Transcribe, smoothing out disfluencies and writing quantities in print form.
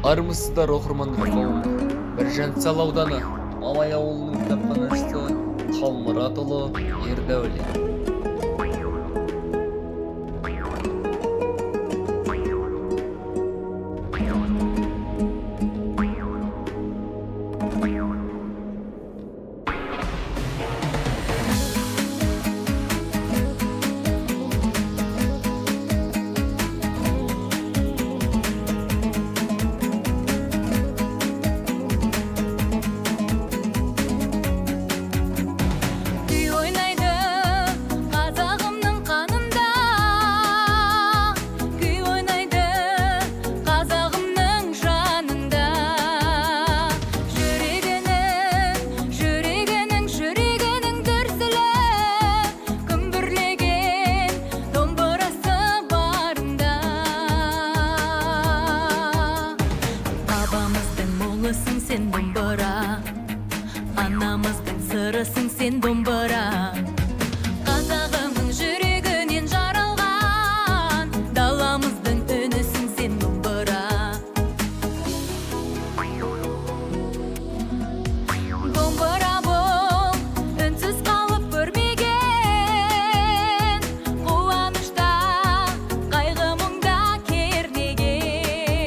Армысыздар оқырмандар қауымы. Біржан Сал ауданы Алай ауылының кітапханашысы Қалмұратұлы Ердәулет. Sen domбыра, anamыздың сырысың sen домбыра.